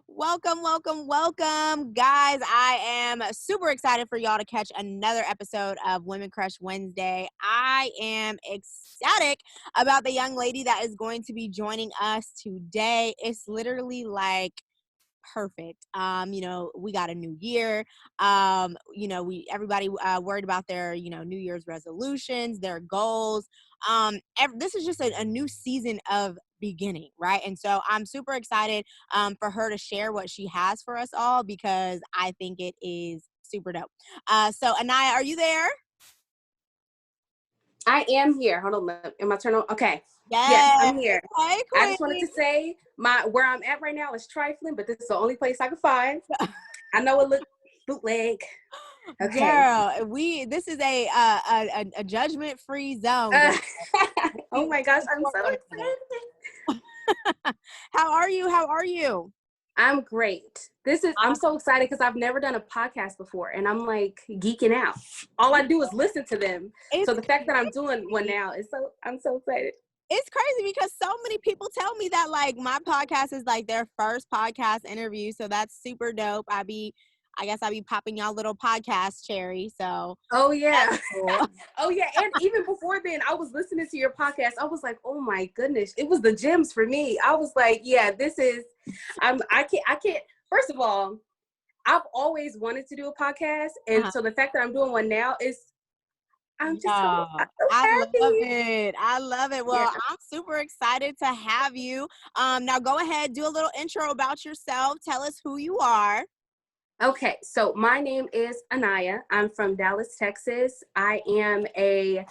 Welcome, welcome, welcome, guys. I am super excited for y'all to catch another episode of Women Crush Wednesday. I am ecstatic about the young lady that is going to be joining us today. It's literally like perfect. We got a new year. Everybody worried about their, New Year's resolutions, their goals. This is just a new season of beginning, right? And so I'm super excited for her to share what she has for us all because I think it is super dope. So Anaya, are you there? I am here. Hold on. Am I turning on? Okay. Yes, Yes. I'm here. Hey, I just wanted queen. to say where I'm at right now is trifling, but this is the only place I can find. I know it looks bootleg. Okay. Girl, this is a judgment-free zone, girl. Oh We my gosh, I'm support so one excited. another. How are you? How are you? I'm great. I'm so excited because I've never done a podcast before and I'm like geeking out. All I do is listen to them. So the fact that I'm doing one now I'm so excited. It's crazy because so many people tell me that like my podcast is like their first podcast interview. So that's super dope. I guess I be popping y'all little podcast cherry. So oh yeah. cool. Oh yeah. And even before then, I was listening to your podcast. I was like, oh my goodness, it was the gems for me. I was like, yeah, I can't, first of all, I've always wanted to do a podcast. And so the fact that I'm doing one now I'm so I happy. love it. I love it. Well, Yeah. I'm super excited to have you. Now go ahead, do a little intro about yourself. Tell us who you are. Okay, so my name is Anaya. I'm from Dallas, Texas. I am a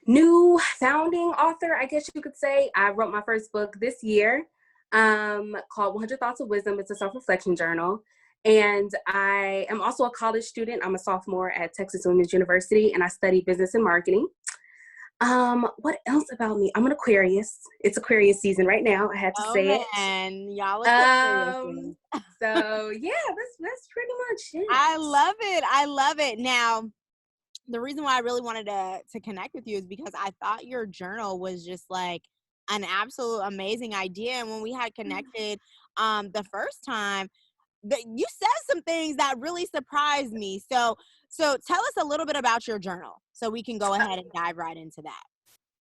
new founding author, I guess you could say. I wrote my first book this year called 100 Thoughts of Wisdom. It's a self-reflection journal. And I am also a college student. I'm a sophomore at Texas Women's University, and I study business and marketing. What else about me? I'm an Aquarius. It's Aquarius season right now. I had to say man. Y'all it. So yeah, that's pretty much it. I love it. I love it. Now, the reason why I really wanted to connect with you is because I thought your journal was just like an absolute amazing idea. And when we had connected the first time, you said some things that really surprised me. So tell us a little bit about your journal so we can go ahead and dive right into that.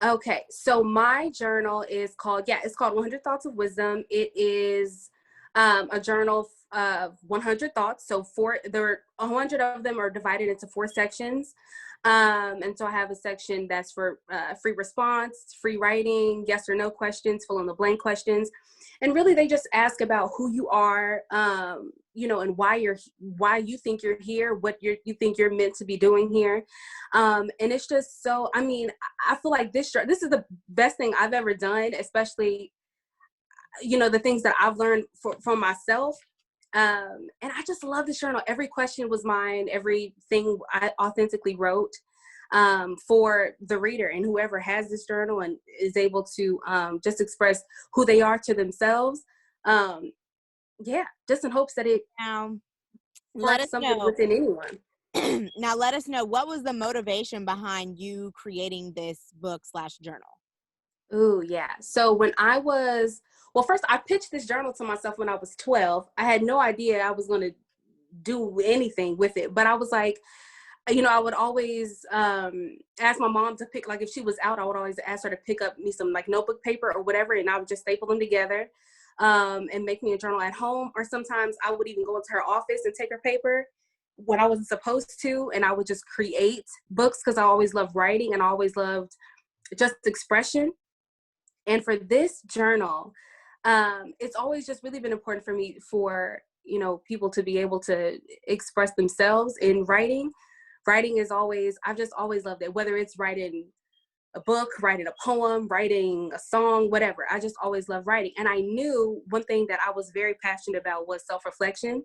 Okay, so my journal is it's called 100 Thoughts of Wisdom. It is a journal of 100 thoughts. So 100 of them are divided into 4 sections. And so I have a section that's for free response, free writing, yes or no questions, fill in the blank questions. And really they just ask about who you are, and why you think you're here, what you think you're meant to be doing here. And it's just so, I feel like this is the best thing I've ever done, especially, the things that I've learned from myself. And I just love this journal. Every question was mine. Everything I authentically wrote for the reader, and whoever has this journal and is able to just express who they are to themselves. Just in hopes that it let us something know within anyone. Now let us know, what was the motivation behind you creating this book/journal? Oh yeah. So first I pitched this journal to myself when I was 12. I had no idea I was going to do anything with it, but I was like, I would always ask my mom to pick, like if she was out, I would always ask her to pick up me some like notebook paper or whatever, and I would just staple them together and make me a journal at home. Or sometimes I would even go into her office and take her paper when I wasn't supposed to, and I would just create books because I always loved writing and I always loved just expression. And for this journal, it's always just really been important for me for, people to be able to express themselves in writing. Writing is I've just always loved it, whether it's writing a book, writing a poem, writing a song, whatever. I just always loved writing. And I knew one thing that I was very passionate about was self-reflection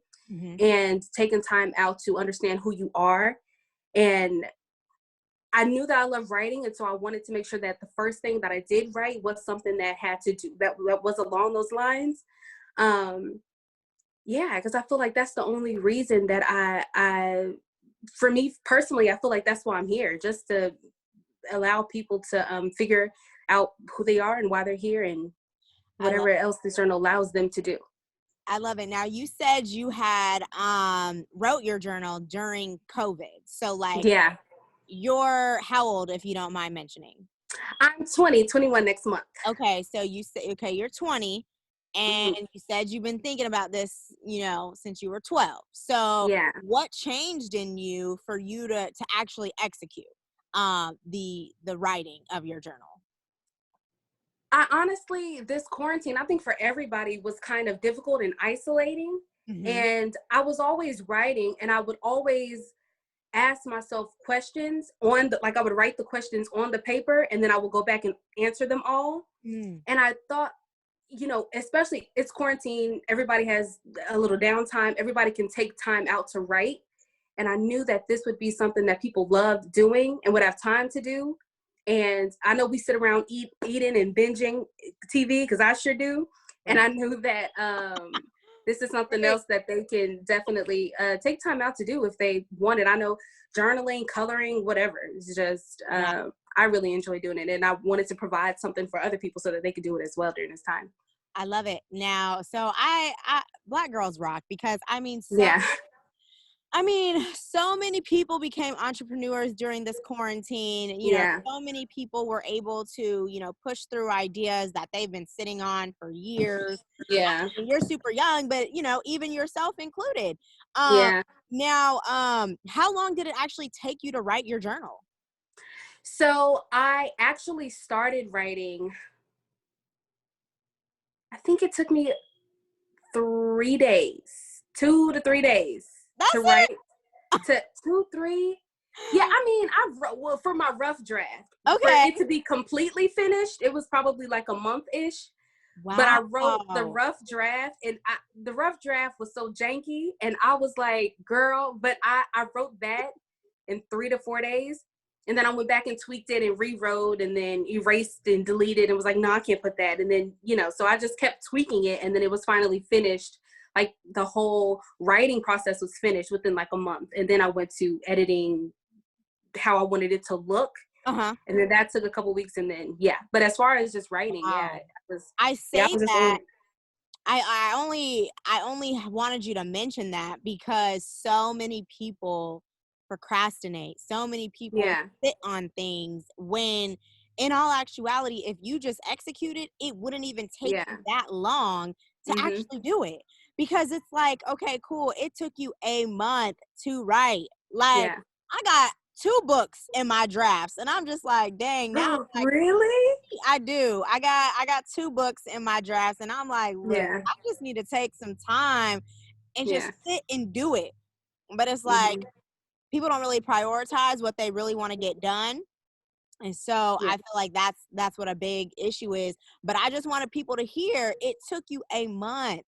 and taking time out to understand who you are. And I knew that I love writing, and so I wanted to make sure that the first thing that I did write was something that had to do that was along those lines. Because I feel like that's the only reason that I, for me personally, I feel like that's why I'm here, just to allow people to figure out who they are and why they're here and whatever else this journal allows them to do. I love it. Now you said you had wrote your journal during COVID. So like Yeah. you're how old, if you don't mind mentioning? I'm 21 next month. Okay, so you say okay, you're 20 and Mhm. you said you've been thinking about this, since you were 12. So Yeah. what changed in you for you to actually execute the writing of your journal? I honestly, this quarantine, I think for everybody was kind of difficult and isolating. Mhm. And I was always writing, and I would always ask myself questions like I would write the questions on the paper, and then I would go back and answer them all. Mm. And I thought, especially it's quarantine, everybody has a little downtime, everybody can take time out to write. And I knew that this would be something that people loved doing and would have time to do. And I know we sit around eating and binging TV, because I sure do. And I knew that this is something Right. else that they can definitely take time out to do if they want it. I know journaling, coloring, whatever. It's just, Yeah. I really enjoy doing it. And I wanted to provide something for other people so that they could do it as well during this time. I love it. Now, so I Black girls rock because Yeah. so many people became entrepreneurs during this quarantine. Yeah. So many people were able to, push through ideas that they've been sitting on for years. Yeah. And you're super young, but even yourself included. Um, Yeah. now, how long did it actually take you to write your journal? So I actually started writing, I think it took me 3 days, 2 to 3 days to That's it. write. To 2, 3. Yeah, I mean, I wrote, well, for my rough draft. For Okay. it to be completely finished, it was probably like a month-ish. But I wrote the Wow. rough draft, and the rough draft was so janky, and I was like, girl, but I wrote that in 3 to 4 days. And then I went back and tweaked it and rewrote and then erased and deleted and was like, no, I can't put that. And then, so I just kept tweaking it. And then it was finally finished. Like the whole writing process was finished within like a month. And then I went to editing how I wanted it to look. Uh-huh. And then that took a couple weeks. And then, yeah. But as far as just writing, yeah, Wow. I I say was just that on. I only wanted you to mention that because so many people procrastinate. So many people Yeah. sit on things when in all actuality, if you just executed, it wouldn't even take Yeah. you that long to Mm-hmm. actually do it. Because it's like, okay, cool. It took you a month to write. Like, Yeah. I got 2 books in my drafts, and I'm just like, dang, now Oh, really? I do. I got 2 books in my drafts, and I'm like, look, Yeah. I just need to take some time and just Yeah. sit and do it. But it's like Mm-hmm. people don't really prioritize what they really want to get done. And so Yeah. I feel like that's what a big issue is. But I just wanted people to hear it took you a month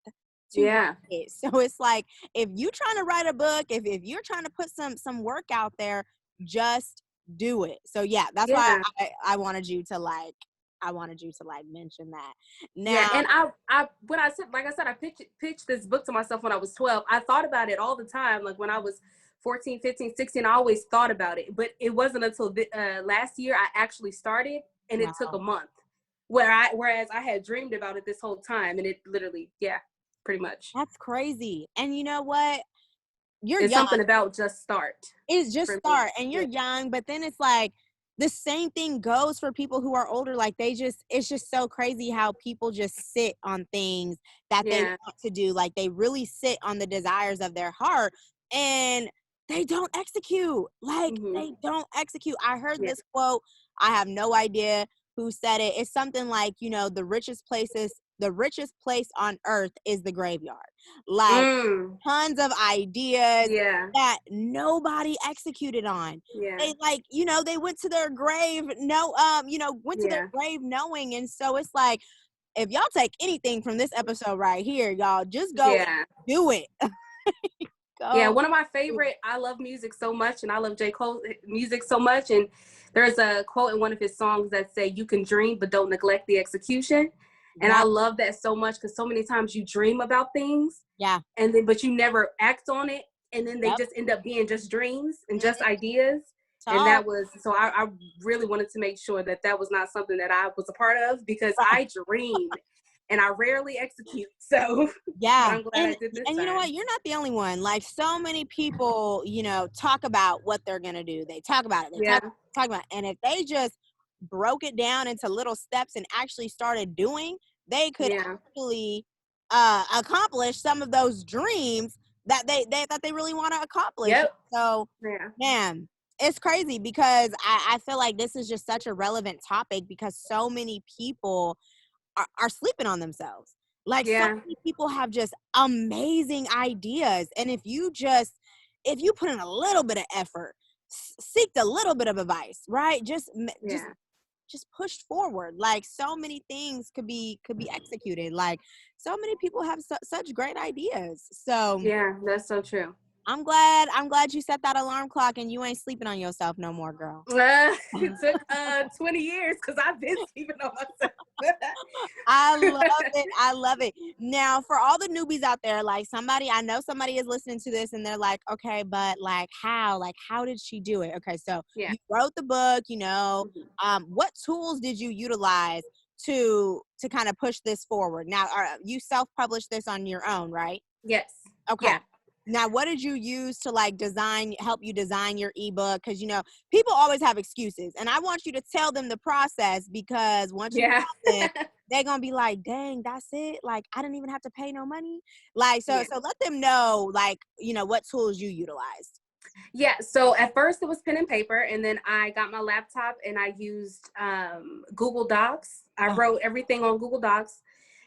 to write Yeah. it. So it's like if you're trying to write a book, if you're trying to put some work out there, just do it. So yeah, that's why Yeah. I wanted you to mention that. Yeah, Now, and I when I said, like I said, I pitched this book to myself when I was 12. I thought about it all the time. Like when I was 14, 15, 16, I always thought about it. But it wasn't until last year I actually started, and it took wow, a month. Whereas I had dreamed about it this whole time, and it literally, yeah, pretty much. that's crazy. And you know what? You're It's young. something about just start It's just for me. start and you're Yeah. young, but then it's like the same thing goes for people who are older. Like it's just so crazy how people just sit on things that they Yeah. want to do. Like they really sit on the desires of their heart and they don't execute. Like Hmm. they don't execute. I heard Yeah. this quote. I have no idea who said it. It's something like, the richest place on earth is the graveyard. Like Mm. tons of ideas Yeah. that nobody executed on. Yeah. They they went to their grave went to their Yeah. grave knowing. And so it's like if y'all take anything from this episode right here, y'all just go and Yeah. do it. Yeah, Go one of my do it. favorite, I love music so much, and I love J. Cole music so much. And there's a quote in one of his songs that say, "You can dream, but don't neglect the execution." And Yeah, I love that so much because so many times you dream about things yeah, and then but you never act on it. And then they yep. just end up being just dreams and just Mhm. ideas. And Talk. that was, so I really wanted to make sure that that was not something that I was a part of, because Right. I dreamed and I rarely execute. So, but Yeah. I'm glad I did this And you know what? time. You're not the only one. Like so many people, talk about what they're gonna do. They talk about it. They Yeah, talk about it. And if they just broke it down into little steps and actually started doing, they could yeah, actually accomplish some of those dreams that they really want to accomplish. yep, So, yeah, man, it's crazy because I feel like this is just such a relevant topic because so many people are sleeping on themselves. Like so yeah, many people have just amazing ideas. And if you put in a little bit of effort, seeked a little bit of advice, right? yeah, Just pushed forward. Like so many things could be executed. Like so many people have such great ideas. So yeah. That's so true. I'm glad you set that alarm clock and you ain't sleeping on yourself no more, girl. It took 20 years because I've been sleeping on myself. I love it. I love it. Now, for all the newbies out there, like I know somebody is listening to this and they're like, okay, but like how? Like, how did she do it? Okay, so Yeah. you wrote the book, Mhm. what tools did you utilize to kind of push this forward? Now, you self-published this on your own, right? Yes. Okay. Yeah. Now, what did you use to like help you design your ebook? Because people always have excuses, and I want you to tell them the process because once you Yeah. tell them, they're gonna be like, "Dang, that's it! Like, I didn't even have to pay no money." Like, so Yeah. so let them know, like, what tools you utilized. Yeah. So at first it was pen and paper, and then I got my laptop and I used Google Docs. I wrote everything on Google Docs,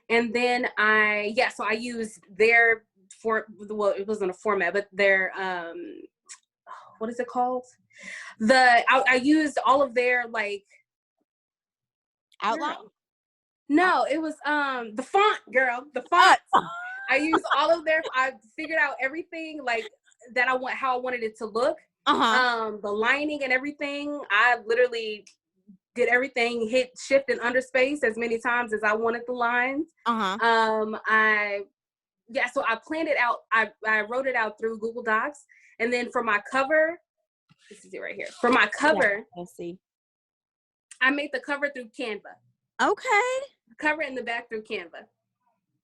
and then so I used their it wasn't a format, but their what is it called? I used all of their like Outline. girl. No, it was the font, girl. The Uh font. I used all of their. I figured out everything like that. How I wanted it to look. huh. The lining and everything. I literally did everything. Hit shift and underspace as many times as I wanted the lines. Uh huh. So I planned it out. I wrote it out through Google Docs, and then for my cover, this is it right here. For my cover, Yeah, let's see. I made the cover through Canva. Okay. Cover in the back through Canva.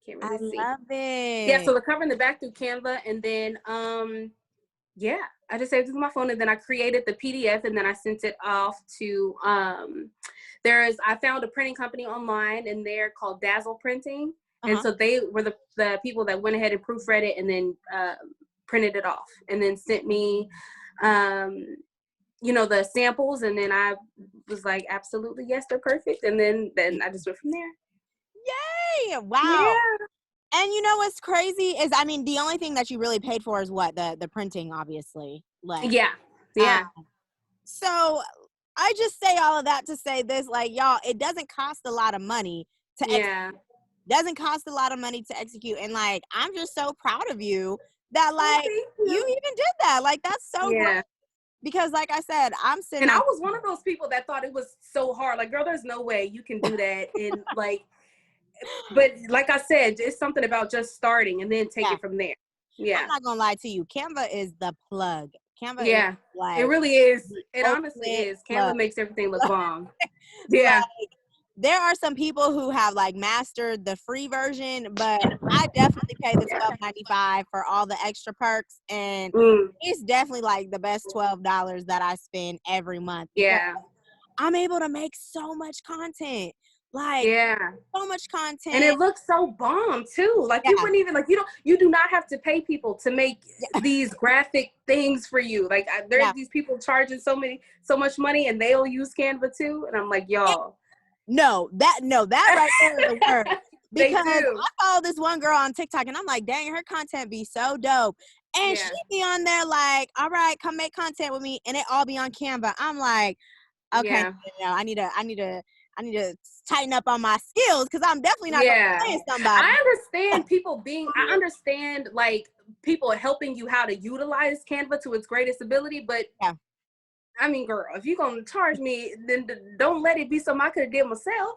Can't I really see. love Yeah, it. so the cover in the back through Canva, and then I just saved it to my phone, and then I created the PDF, and then I sent it off to I found a printing company online, and they're called Dazzle Printing, and Uh-huh. so they were the people that went ahead and proofread it, and then printed it off, and then sent me the samples, and then I was like, absolutely yes, they're perfect, and then I just went from there. Yay! Wow. Yeah. And you know what's crazy is, I mean, the only thing that you really paid for is what? The printing, obviously. Like, Yeah. uh, Yeah. so I just say all of that to say this, like, y'all, it doesn't cost a lot of money to Yeah. doesn't cost a lot of money to execute. And like, I'm just so proud of you that Oh, like thank you you. even did that. Like, that's so great. Yeah. Because like I said, I'm sitting And I up. was one of those people that thought it was so hard. Like, girl, there's no way you can do that. And like, but like I said, it's something about just starting and then take Yeah, it from there. I'm Yeah. not gonna lie to you. Canva is the plug. Canva is Yeah. It like really is. the It honestly ultimate is. plug. Canva makes everything look bomb. Like, Yeah. there are some people who have like mastered the free version, but I definitely pay the Yeah. $12.95 for all the extra perks, and Mm, it's definitely like the best $12 that I spend every month because yeah. I'm able to make so much content, like Yeah. so much And content. it looks so bomb too. Like you Yeah, wouldn't even you do not have to pay people to make yeah, these graphic things for you. Like there's yeah. these people charging so much money and they'll use Canva too. And I'm like, y'all. No, that right there is the word. They Because do. I follow this one girl on TikTok and I'm like, dang, her content be so dope. And she Yeah. be on there like, all right, come make content with me, and it all be on Canva. I'm like, okay, Yeah. no, I need to tighten up on my skills because I'm definitely not gonna Yeah. play somebody. I understand like people helping you how to utilize Canva to its greatest ability, but Yeah. I mean, girl, if you're gonna charge me, then don't let it be something I could have did myself.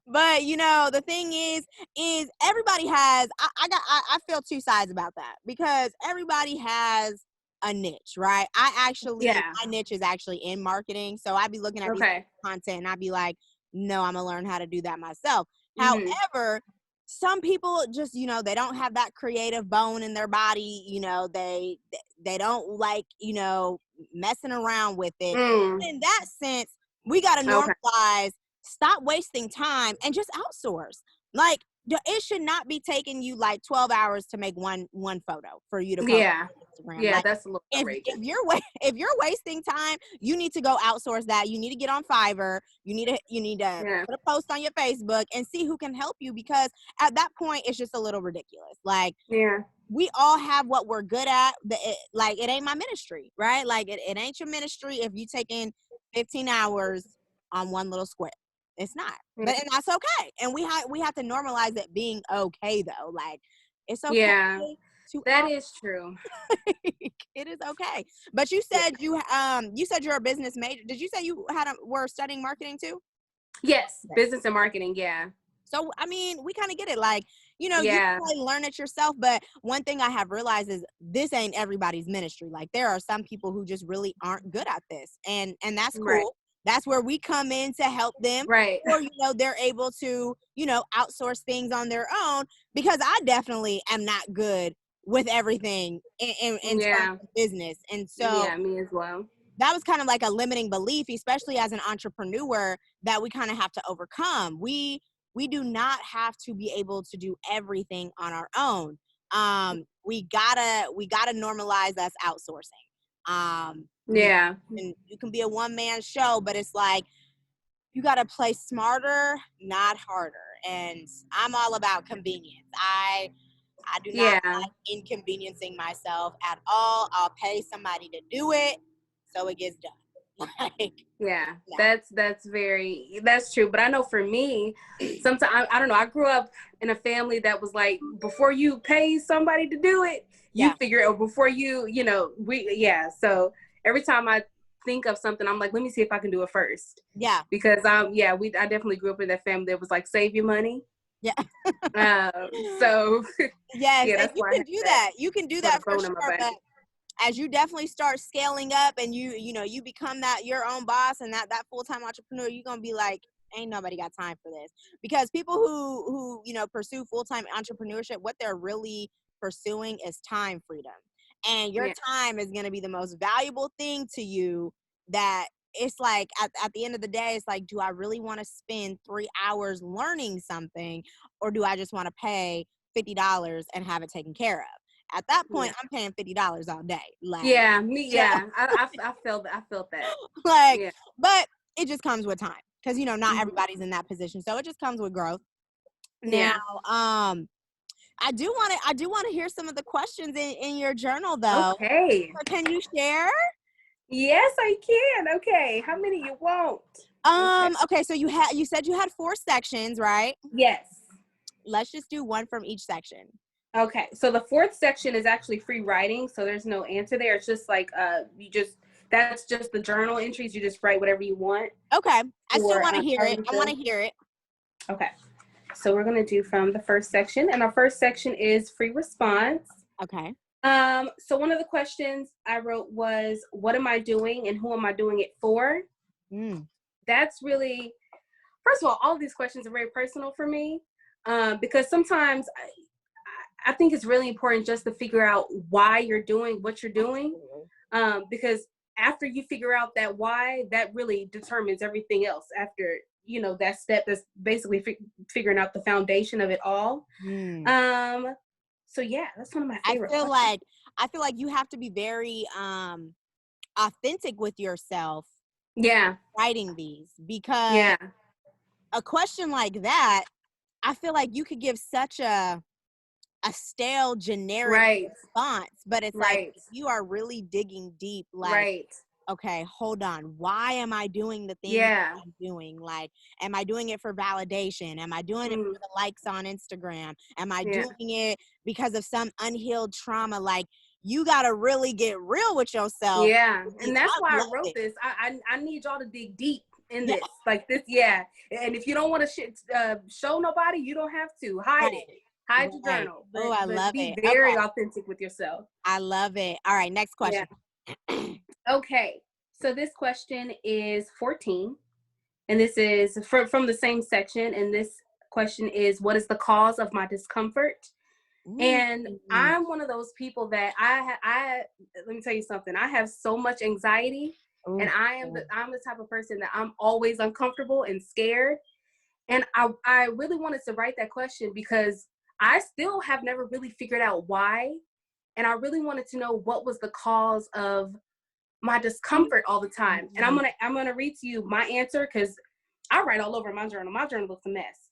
But the thing is everybody has I feel two sides about that because everybody has a niche, right? Yeah. My niche is actually in marketing. So I'd be looking at these Okay. content and I'd be like, no, I'm gonna learn how to do that myself. Hmm. However, some people just, you know, they don't have that creative bone in their body, you know, they don't like, you know, messing around with it. Mm, In that sense, we got to okay. normalize, stop wasting time and just outsource. Like it should not be taking you like 12 hours to make one photo for you to post Yeah. on Instagram. Yeah, Like that's a little outrageous. if you're wasting time, you need to go outsource that. You need to get on Fiverr. You need to Yeah. put a post on your Facebook and see who can help you, because at that point it's just a little ridiculous. Like Yeah. we all have what we're good at. Like it ain't my ministry, right? Like it ain't your ministry if you taking 15 hours on one little square. It's not. Yeah. And that's okay. And we have to normalize it being okay though. Like it's okay Yeah. to That is true. it is okay. But you Yeah. said you said you're a business major. Did you say you were studying marketing too? Yes, Yes. business and marketing. Yeah. So I mean, we kind of get it. Like, you know, you Yeah. can probably learn it yourself, but one thing I have realized is this ain't everybody's ministry. Like there are some people who just really aren't good at this. And that's Right. cool. That's where we come in to help them. Right. Or, you know, they're able to, you know, outsource things on their own, because I definitely am not good with everything in terms Yeah. of business. And so Yeah, me as well. that was kind of like a limiting belief, especially as an entrepreneur, that we kind of have to overcome. We do not have to be able to do everything on our own. We gotta normalize us outsourcing. Yeah. And you can be a one man show, but it's like you gotta play smarter, not harder. And I'm all about convenience. I do not Yeah. like inconveniencing myself at all. I'll pay somebody to do it so it gets done. Like, Yeah. yeah. That's true. But I know for me, sometimes I don't know, I grew up in a family that was like, before you pay somebody to do it, you Yeah. figure it out before so every time I think of something, I'm like, let me see if I can do it first. Yeah. Because I definitely grew up in that family that was like, save your money. Yeah. So Yes. yeah, And that's you why I can have do that that. You can do sort that of for bone in my sure. body. But as you definitely start scaling up and you know, you become that your own boss and that full-time entrepreneur, you're gonna be like, ain't nobody got time for this. Because people who you know pursue full-time entrepreneurship, what they're really pursuing is time freedom. And your Yeah. time is gonna be the most valuable thing to you, that it's like at the end of the day, it's like, do I really want to spend 3 hours learning something, or do I just want to pay $50 and have it taken care of? At that Yeah. point, I'm paying $50 all day. Like, Yeah, me. so, Yeah, I felt that. I felt that. like, Yeah. but it just comes with time, because you know not Mhm. everybody's in that position, so it just comes with growth. Now, Yeah. I do want to hear some of the questions in your journal, though. Okay. So can you share? Yes, I can. Okay. How many you want? Okay. Okay, so you said you had 4 sections, right? Yes. Let's just do one from each section. Okay. So the fourth section is actually free writing. So there's no answer there. It's just like that's just the journal entries. You just write whatever you want. Okay, I still For want to hear it. I want the to hear it. Okay. So we're gonna do from the first section, and our first section is free response. Okay. So one of the questions I wrote was, what am I doing and who am I doing it for? That's really, first of all of these questions are very personal for me, because sometimes I think it's really important just to figure out why you're doing what you're doing, because after you figure out that why, that really determines everything else after, that step that's basically figuring out the foundation of it all. So yeah, that's one of my favorite questions. I feel like you have to be very authentic with yourself Yeah. writing these, because Yeah. a question like that, I feel like you could give such a stale, generic Right. response, but it's like Right. if you are really digging deep, like, Right. okay, hold on, why am I doing the thing Yeah. I'm doing? Like, am I doing it for validation? Am I doing it for the likes on Instagram? Am I Yeah. doing it because of some unhealed trauma? Like, you gotta really get real with yourself. Yeah. And that's why I love wrote it. this. I need y'all to dig deep in Yeah. this. Like this, yeah. And if you don't want to show nobody, you don't have to. Hide it. Hide your Right. journal. Oh, I But love be it. very Okay. authentic with yourself. I love it. All right, next question. Yeah. Okay. So this question is 14. And this is from the same section. And this question is, what is the cause of my discomfort? And Ooh. I'm one of those people that I let me tell you something. I have so much anxiety, and Ooh. I'm the type of person that I'm always uncomfortable and scared. And I really wanted to write that question because I still have never really figured out why. And I really wanted to know what was the cause of my discomfort all the time. And I'm gonna read to you my answer, because I write all over my journal. My journal looks a mess.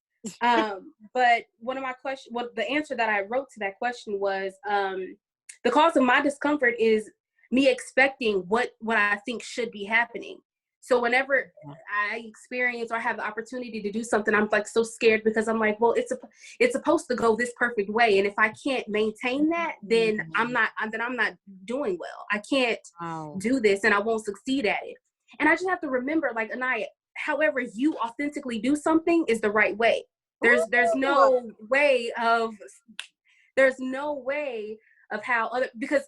But the answer that I wrote to that question was, the cause of my discomfort is me expecting what I think should be happening. So whenever I experience or have the opportunity to do something, I'm like so scared, because I'm like, well, it's supposed to go this perfect way, and if I can't maintain that, then I'm not doing well. I can't do this, and I won't succeed at it. And I just have to remember, like, Anaya, however you authentically do something is the right way. There's no way of how other, because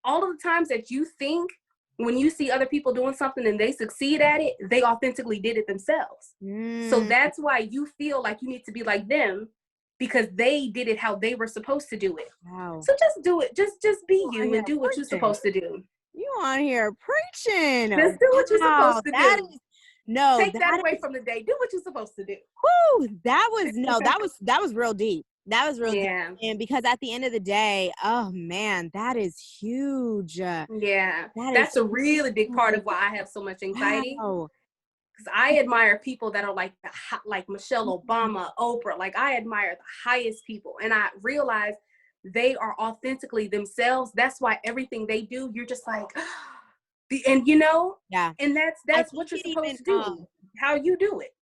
all of the times that you think, when you see other people doing something and they succeed at it, they authentically did it themselves. So that's why you feel like you need to be like them, because they did it how they were supposed to do it. Wow. So just do it. Just be you and do what you're supposed to do. You on here preaching. Just do what you're supposed to do. Take that away from the day. Do what you're supposed to do. Whoo, that was real deep. That was real deep. And because at the end of the day, oh man, that is huge. Yeah, that's a really big part of why I have so much anxiety. Wow. Because I admire people that are like like Michelle Obama, Oprah. Like, I admire the highest people, and I realize they are authentically themselves. That's why everything they do, you're just like, and yeah. And that's what you're supposed to do. How you do it.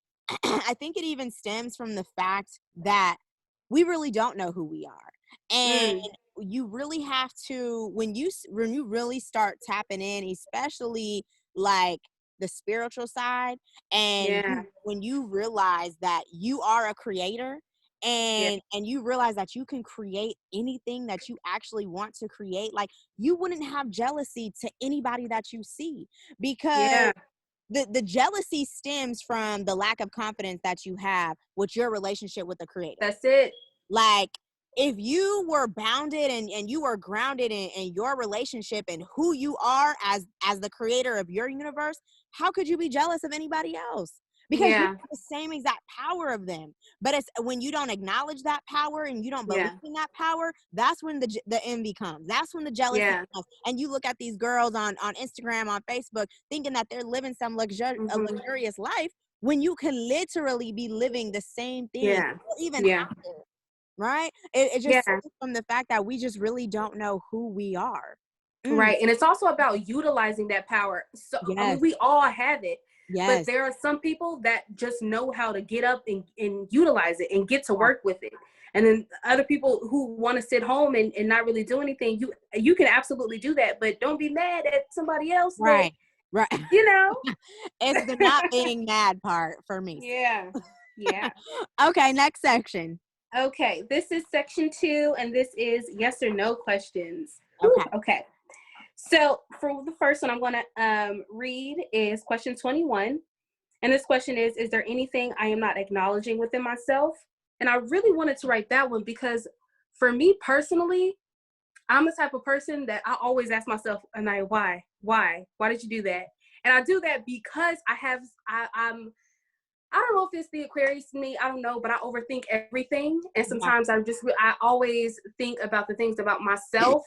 I think it even stems from the fact that we really don't know who we are. And you really have to, when you really start tapping in, especially like the spiritual side, and when you realize that you are a creator, and you realize that you can create anything that you actually want to create, like, you wouldn't have jealousy to anybody that you see, because the jealousy stems from the lack of confidence that you have with your relationship with the creator. That's it. Like, if you were bounded and you were grounded in your relationship and who you are as the creator of your universe, how could you be jealous of anybody else? Because you have the same exact power of them. But it's when you don't acknowledge that power and you don't believe in that power, that's when the envy comes. That's when the jealousy comes. And you look at these girls on Instagram, on Facebook, thinking that they're living some luxurious life, when you can literally be living the same thing, or even after. Right? It just stems from the fact that we just really don't know who we are. Right. And it's also about utilizing that power. So I mean, we all have it. But there are some people that just know how to get up and utilize it and get to work with it. And then other people who want to sit home and not really do anything, you can absolutely do that, but don't be mad at somebody else. Right. Right. It's the not being mad part for me. Yeah. Okay, next section. Okay, this is section 2, and this is yes or no questions. Okay. So for the first one I'm going to read is question 21. And this question is there anything I am not acknowledging within myself? And I really wanted to write that one because for me personally, I'm the type of person that I always ask myself, Anaya, why? Why did you do that? And I do that because I'm I don't know if it's the Aquarius in me, I don't know, but I overthink everything. And sometimes I always think about the things about myself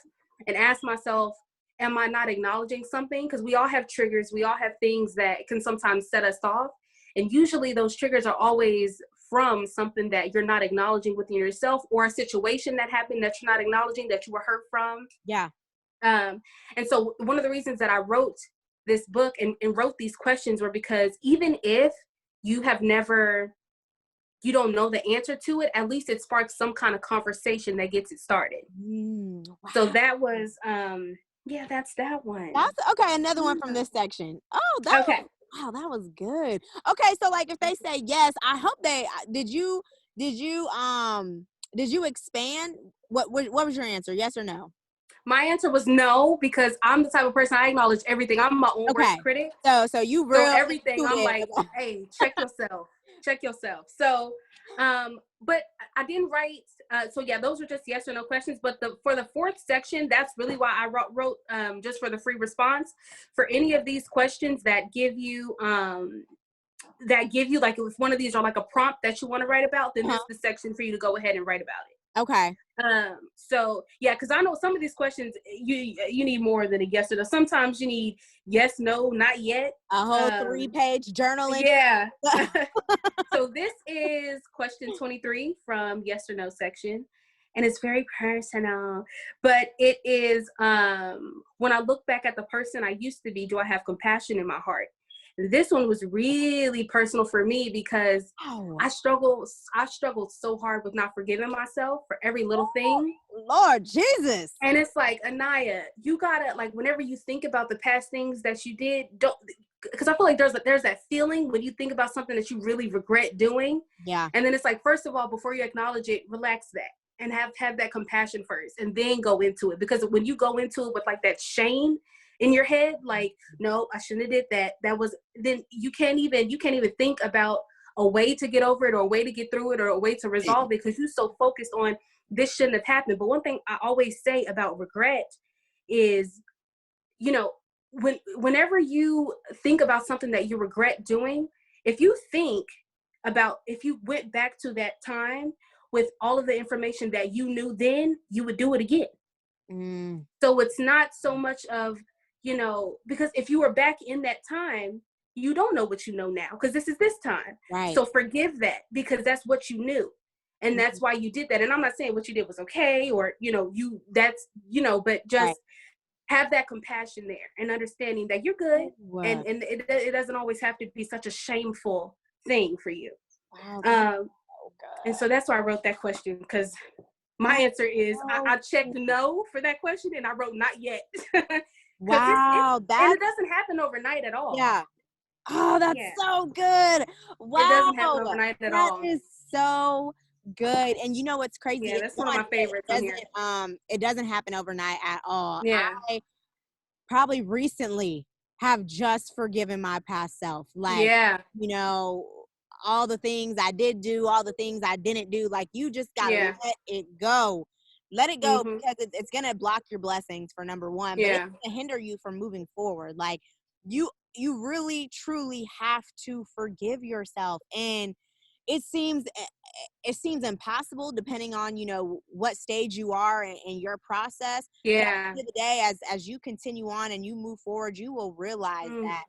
and ask myself, am I not acknowledging something? Because we all have triggers. We all have things that can sometimes set us off. And usually those triggers are always from something that you're not acknowledging within yourself, or a situation that happened that you're not acknowledging, that you were hurt from. And so one of the reasons that I wrote this book and wrote these questions were because even if you don't know the answer to it, at least it sparks some kind of conversation that gets it started. So that was, that's that one. That's okay. Another one from this section. Oh, wow, that was good. Okay, so like if they say yes, I hope did you expand? What was your answer? Yes or no? My answer was no, because I'm the type of person, I acknowledge everything. I'm my own worst critic. So you really everything I'm like, hey, check yourself. So But I didn't write. So yeah, those were just yes or no questions. But for the fourth section, that's really why I wrote just for the free response. For any of these questions that give you like if one of these are like a prompt that you want to write about, then this is the section for you to go ahead and write about it. Okay. So yeah, because I know some of these questions you need more than a yes or no. Sometimes you need yes, no, not yet. A whole 3-page journaling. Yeah. So this is question 23 from yes or no section. And it's very personal, but it is when I look back at the person I used to be, do I have compassion in my heart? This one was really personal for me because I struggled so hard with not forgiving myself for every little thing. Lord Jesus. And it's like, Anaya, you gotta, like, whenever you think about the past things that you did, don't, because I feel like there's that feeling when you think about something that you really regret doing. Yeah. And then it's like, first of all, before you acknowledge it, relax that and have that compassion first and then go into it. Because when you go into it with like that shame in your head, like, no, I shouldn't have did that. That was, then you can't even think about a way to get over it or a way to get through it or a way to resolve it because you're so focused on this shouldn't have happened. But one thing I always say about regret is, you know, whenever you think about something that you regret doing, if you went back to that time with all of the information that you knew then, you would do it again. So it's not so much of, because if you were back in that time, you don't know what you know now because this is this time. Right. So forgive that because that's what you knew. And that's why you did that. And I'm not saying what you did was okay or, but just have that compassion there and understanding that you're good. Wow. And it doesn't always have to be such a shameful thing for you. Wow, and so that's why I wrote that question because my answer is I checked no for that question and I wrote not yet. Wow. And it doesn't happen overnight at all. Yeah. Oh, that's so good. Wow. It doesn't happen overnight at all. That is so good. And you know what's crazy? Yeah, that's one of my favorites on here. It doesn't happen overnight at all. Yeah. I probably recently have just forgiven my past self. Like, all the things I did do, all the things I didn't do. Like, you just gotta let it go. Let it go because it's gonna block your blessings for number one. But it's gonna hinder you from moving forward. Like, you really truly have to forgive yourself. And it seems impossible depending on, what stage you are in your process. Yeah. But at the end of the day, as you continue on and you move forward, you will realize that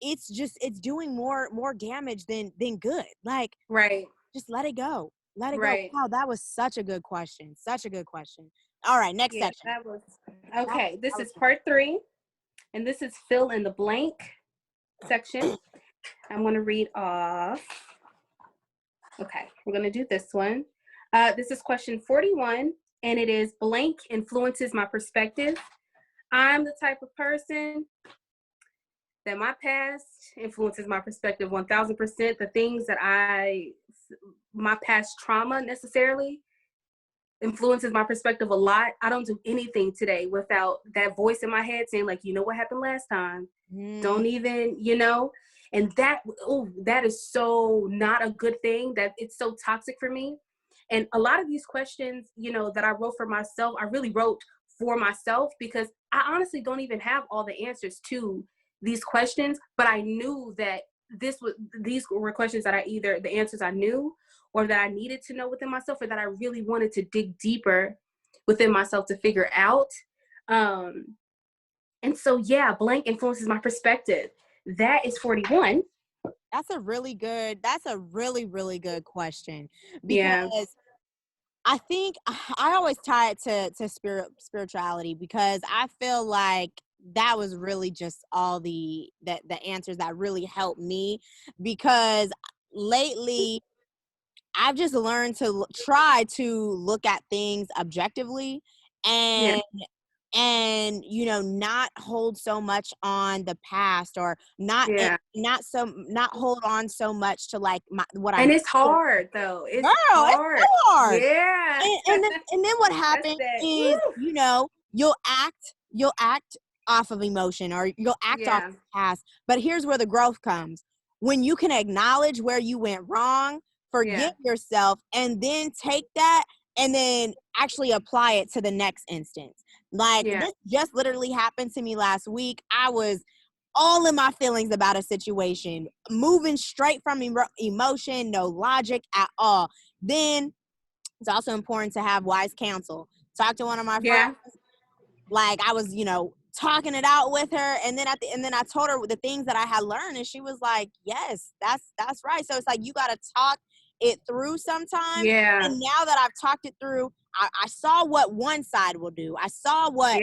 it's doing more damage than good. Like, just let it go. Let it go. Wow, that was such a good question. Such a good question. All right, next section. That was okay. This is part 3, and this is fill in the blank section. I'm going to read off. Okay, we're going to do this one. This is question 41, and it is blank influences my perspective. I'm the type of person that my past influences my perspective 1000%. The things that my past trauma necessarily influences my perspective a lot. I don't do anything today without that voice in my head saying, like, you know what happened last time? Don't even, and that is so not a good thing, that it's so toxic for me. And a lot of these questions, that I wrote for myself, I really wrote for myself because I honestly don't even have all the answers to these questions, but I knew that these were questions that either the answers I knew or that I needed to know within myself or that I really wanted to dig deeper within myself to figure out. And so, blank influences my perspective. That is 41. That's a really, really good question because I think I always tie it to spirituality because I feel like that was really just all the answers that really helped me, because lately I've just learned to try to look at things objectively and not hold so much on the past or not hold on so much to like what I. And it's hard though. It's hard. It's so hard. Yeah. And then what happens is you'll act off of emotion or you'll act off of the past. But here's where the growth comes. When you can acknowledge where you went wrong, forgive yourself, and then take that and then actually apply it to the next instance. Like this just literally happened to me last week. I was all in my feelings about a situation, moving straight from emotion, no logic at all. Then it's also important to have wise counsel. Talk to one of my friends. Like I was, talking it out with her, and then I told her the things that I had learned, and she was like, "Yes, that's right." So it's like you got to talk it through sometimes. Yeah. And now that I've talked it through, I saw what one side will do. I saw what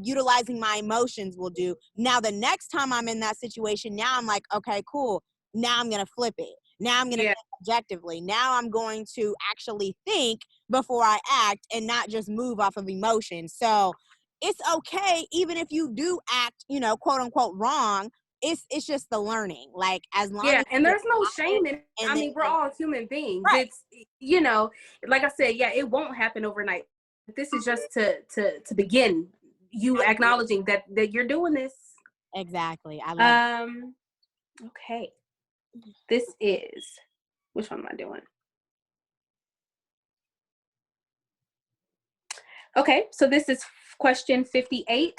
utilizing my emotions will do. Now the next time I'm in that situation, now I'm like, okay, cool. Now I'm gonna flip it. Now I'm gonna think objectively. Now I'm going to actually think before I act and not just move off of emotion. So it's okay, even if you do act, quote unquote wrong. It's just the learning. Like as long as and there's no shame in it. I mean, we're all human beings. Right. It's like I said, it won't happen overnight. This is just to begin you acknowledging that you're doing this. Exactly. I love it. Okay. This is, which one am I doing? Okay, so this is question 58.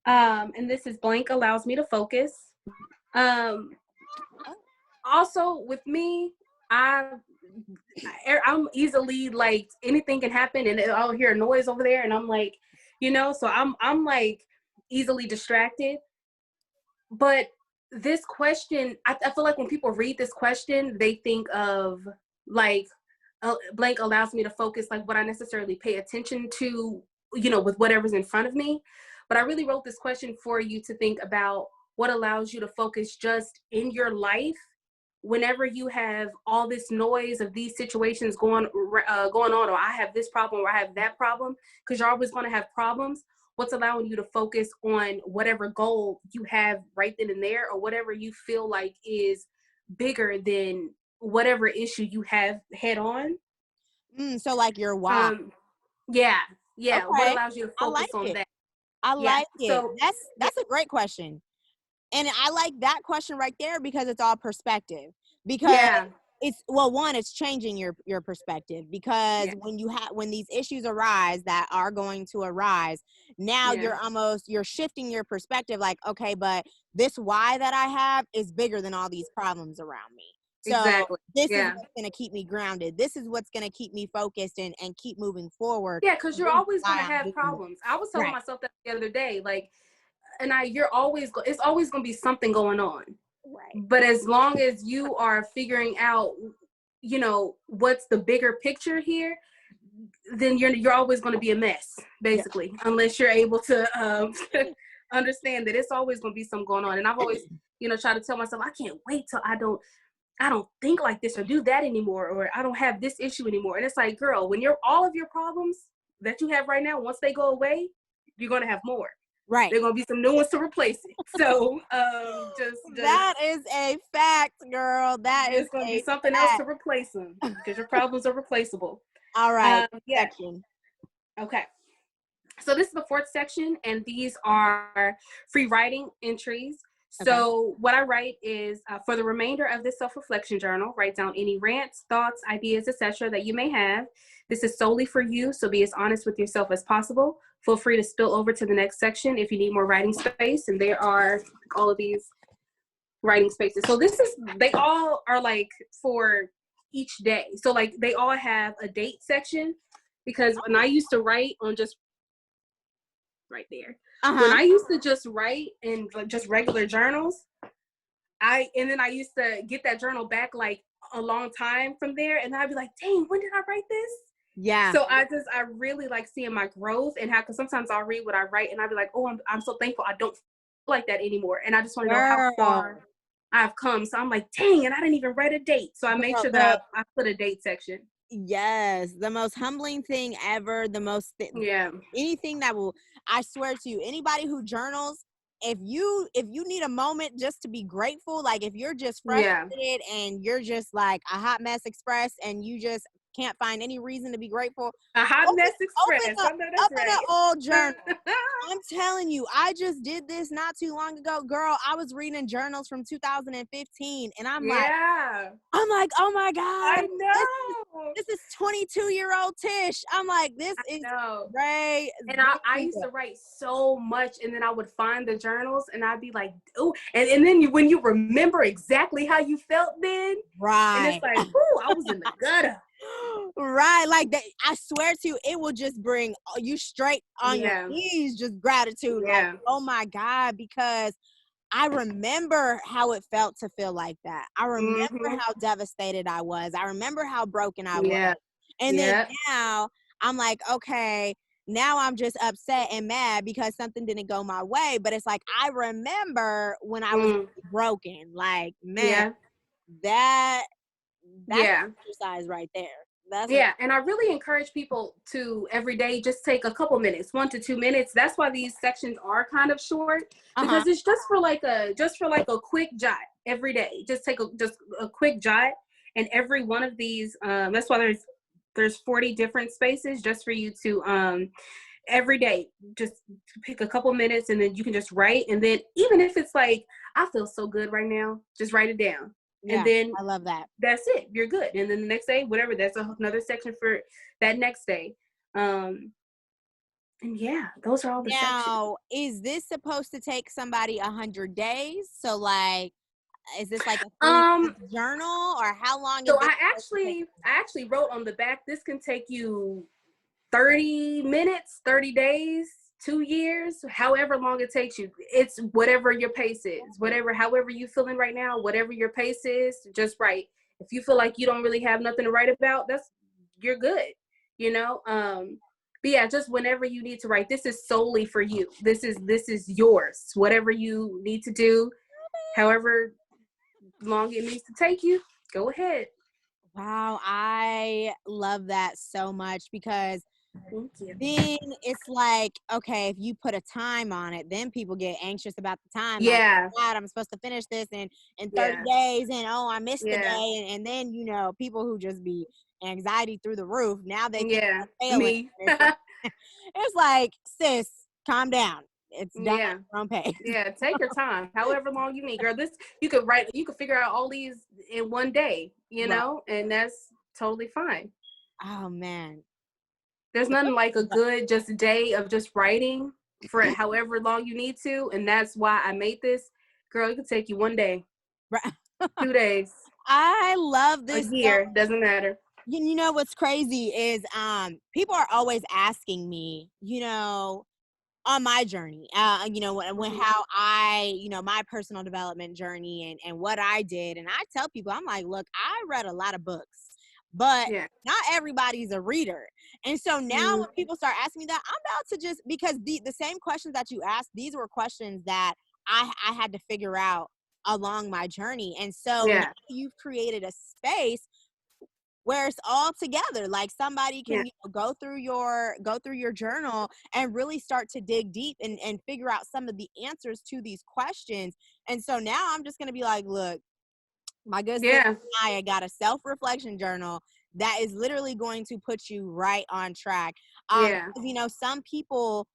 And this is blank allows me to focus. Also with me, I'm easily like anything can happen and I'll hear a noise over there and I'm like, so I'm like easily distracted. But this question, I feel like when people read this question, they think of like blank allows me to focus, like what I necessarily pay attention to, with whatever's in front of me. But I really wrote this question for you to think about what allows you to focus just in your life whenever you have all this noise of these situations going on, or I have this problem or I have that problem, because you're always going to have problems. What's allowing you to focus on whatever goal you have right then and there, or whatever you feel like is bigger than whatever issue you have head on. So like your why. Okay. What allows you to focus like on that? I like it. So that's a great question. And I like that question right there because it's all perspective. Because it's changing your perspective, because when these issues arise that are going to arise, now you're shifting your perspective, like, okay, but this why that I have is bigger than all these problems around me. So this is what's going to keep me grounded. This is what's going to keep me focused and keep moving forward. Yeah, because you're always going to have problems. I was telling myself that the other day, like, and it's always going to be something going on. Right. But as long as you are figuring out, what's the bigger picture here, then you're always going to be a mess, basically, unless you're able to understand that it's always going to be something going on. And I've always, tried to tell myself, I can't wait till I don't think like this or do that anymore, or I don't have this issue anymore. And it's like, girl, when all of your problems that you have right now, once they go away, you're going to have more. Right. There're going to be some new ones to replace it. So just that is a fact, girl. That is going to be something else to replace them, because your problems are replaceable. All right. Section. Okay. So this is the fourth section, and these are free writing entries. So what I write is, for the remainder of this self-reflection journal, write down any rants, thoughts, ideas, etc. that you may have. This is solely for you, so be as honest with yourself as possible. Feel free to spill over to the next section if you need more writing space, and there are all of these writing spaces. So they all are like for each day. So like they all have a date section, because when I used to write on just right there, when I used to just write in like just regular journals, and then I used to get that journal back like a long time from there, and I'd be like, dang, when did I write this? Yeah. So I really like seeing my growth, and how, because sometimes I'll read what I write and I'll be like, oh, I'm so thankful I don't feel like that anymore, and I just want to know how far I've come. So I'm like, dang, and I didn't even write a date. So I made sure that I put a date section. Yes, the most humbling thing ever. Anything that will, I swear to you, anybody who journals, if you need a moment just to be grateful, like if you're just frustrated and you're just like a hot mess express and you just can't find any reason to be grateful. A hot mess express. I know that's Open an right. old journal. I'm telling you, I just did this not too long ago. Girl, I was reading journals from 2015 and I'm like, Yeah. oh my I God, know. this is 22-year-old Tish. I'm like, this is No. crazy. And I used to write so much, and then I would find the journals, and I'd be like, oh, and then when you remember exactly how you felt then, and it's Right. like, ooh, I was in the gutter. Right. Like that, I swear to you, it will just bring you straight on your knees, just gratitude. Yeah. Like, oh my God, because I remember how it felt to feel like that. I remember how devastated I was. I remember how broken I was. And then now I'm like, okay, now I'm just upset and mad because something didn't go my way. But it's like, I remember when I was broken. Like, man, that's an exercise right there. And I really encourage people to every day just take a couple minutes, 1 to 2 minutes. That's why these sections are kind of short, because it's just for like a quick jot every day. Just take a quick jot, and every one of these. That's why there's 40 different spaces just for you to every day just pick a couple minutes, and then you can just write. And then even if it's like, I feel so good right now, just write it down. Yeah, and then I love that. That's it. You're good. And then the next day, whatever, that's another section for that next day. And yeah, those are all the sections. Now, is this supposed to take somebody 100 days? So like, is this like a 3-month journal, or how long is so this? I actually wrote on the back, this can take you 30 minutes, 30 days, 2 years, however long it takes you. It's whatever your pace is, however you feeling right now, whatever your pace is, just write. If you feel like you don't really have nothing to write about, you're good, you know? But yeah, just whenever you need to write, this is solely for you. This is yours. Whatever you need to do, however long it needs to take you, go ahead. Wow, I love that so much, because Thank you. then it's like, okay, if you put a time on it, then people get anxious about the time. Yeah. Like, God, I'm supposed to finish this in 30 days, and oh, I missed the day. And then, people who just be anxiety through the roof, now they keep failing. Me. It's like, sis, calm down. It's done at your own pace. Yeah, take your time. However long you need, girl. You could figure out all these in one day, know, and that's totally fine. Oh man. There's nothing like a good just day of just writing for however long you need to. And that's why I made this. Girl, it could take you 1 day, 2 days. I love this. A year, doesn't matter. You know what's crazy is people are always asking me, on my journey, when how I, my personal development journey and what I did. And I tell people, I'm like, look, I read a lot of books, but not everybody's a reader. And so now when people start asking me that, I'm about to just, because the same questions that you asked, these were questions that I had to figure out along my journey. And so now you've created a space where it's all together. Like somebody can go through your journal and really start to dig deep and figure out some of the answers to these questions. And so now I'm just going to be like, look, my good sister Maya got a self-reflection journal that is literally going to put you right on track. Some people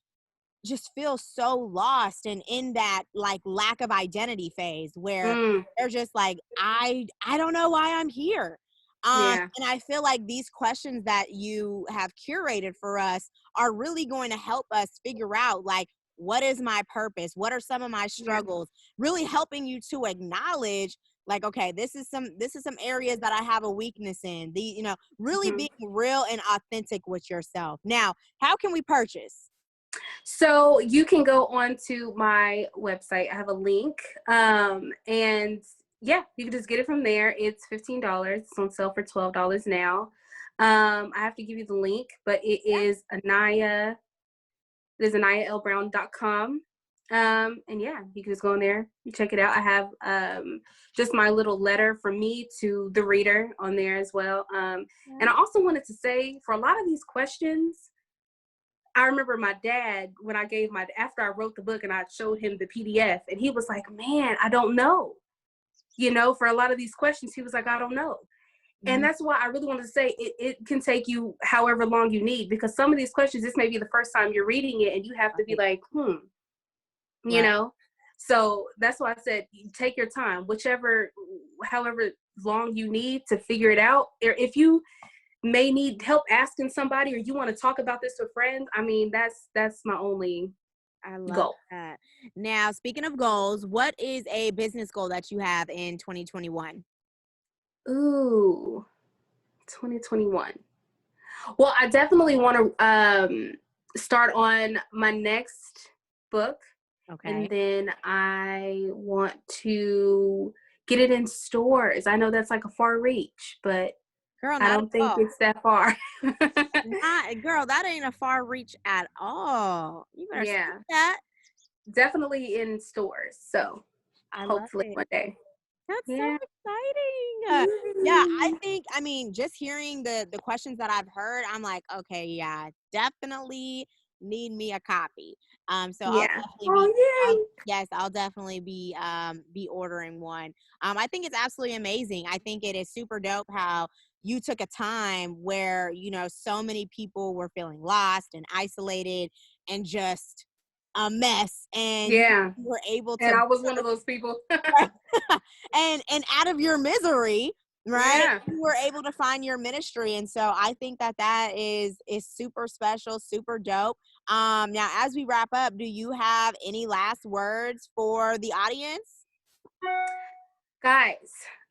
just feel so lost and in that like lack of identity phase where they're just like, I don't know why I'm here. And I feel like these questions that you have curated for us are really going to help us figure out, like, what is my purpose? What are some of my struggles? Really helping you to acknowledge, like, okay, this is some areas that I have a weakness in. Really being real and authentic with yourself. Now, how can we purchase? So you can go on to my website. I have a link. And yeah, you can just get it from there. It's $15. It's on sale for $12 now. I have to give you the link, but it is Anaya. It is AnayaLBrown.com. And yeah, you can just go in there and check it out. I have just my little letter from me to the reader on there as well. And I also wanted to say, for a lot of these questions, I remember my dad, when after I wrote the book and I showed him the PDF, and he was like, man, I don't know. For a lot of these questions, he was like, I don't know. And that's why I really wanted to say it can take you however long you need, because some of these questions, this may be the first time you're reading it and you have to be like, you Right. know? So that's why I said, take your time, however long you need to figure it out. Or if you may need help asking somebody, or you want to talk about this with friends, I mean, that's my only I love goal. that. Now, speaking of goals, what is a business goal that you have in 2021? Ooh, 2021. Well, I definitely want to start on my next book, and Okay. then I want to get it in stores. I know that's like a far reach, but Girl, I not at don't think all. it's that far. Girl, that ain't a far reach at all. You better stick Yeah, that. definitely in stores. So I love hopefully it. one day. That's so Yeah. exciting. Yeah, I think, I mean, just hearing the questions that I've heard, I'm like, okay, yeah, definitely need me a copy. So I'll Yeah. definitely be, Oh, I'll, yay. yes, I'll definitely be ordering one. I think it's absolutely amazing. I think it is super dope how you took a time where, so many people were feeling lost and isolated and just a mess, and you Yeah. were able And to I was one of those people. and out of your misery, right, Yeah. you were able to find your ministry. And so I think that is super special, super dope. Now, as we wrap up, do you have any last words for the audience? Guys,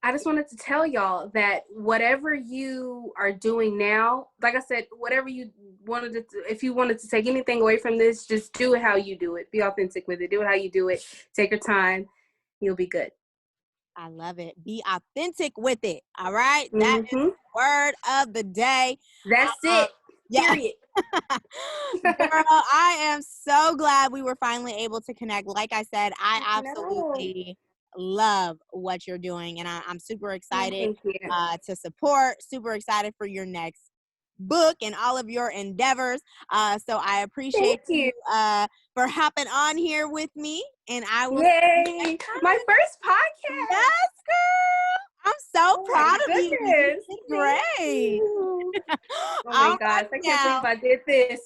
I just wanted to tell y'all that whatever you are doing now, like I said, whatever you wanted to, if you wanted to take anything away from this, just do it how you do it. Be authentic with it. Do it how you do it. Take your time. You'll be good. I love it. Be authentic with it. All right, that is Mm-hmm. the word of the day. That's um, it. yeah. Period. Girl, I am so glad we were finally able to connect. Like I said, I No. absolutely love what you're doing, and I'm super Oh, excited thank you. to support, super excited for your next book and all of your endeavors. So I appreciate Thank you. you for hopping on here with me, and I will see you next Yay. My time. first podcast. Yes, girl. I'm so Oh my proud of you. You goodness. did Thank great. you. Oh my All right gosh. I can't now. believe I did this.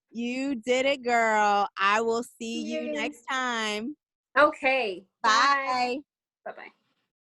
You did it, girl. I will see you Yay. next time. Okay. Bye. Bye. Bye-bye.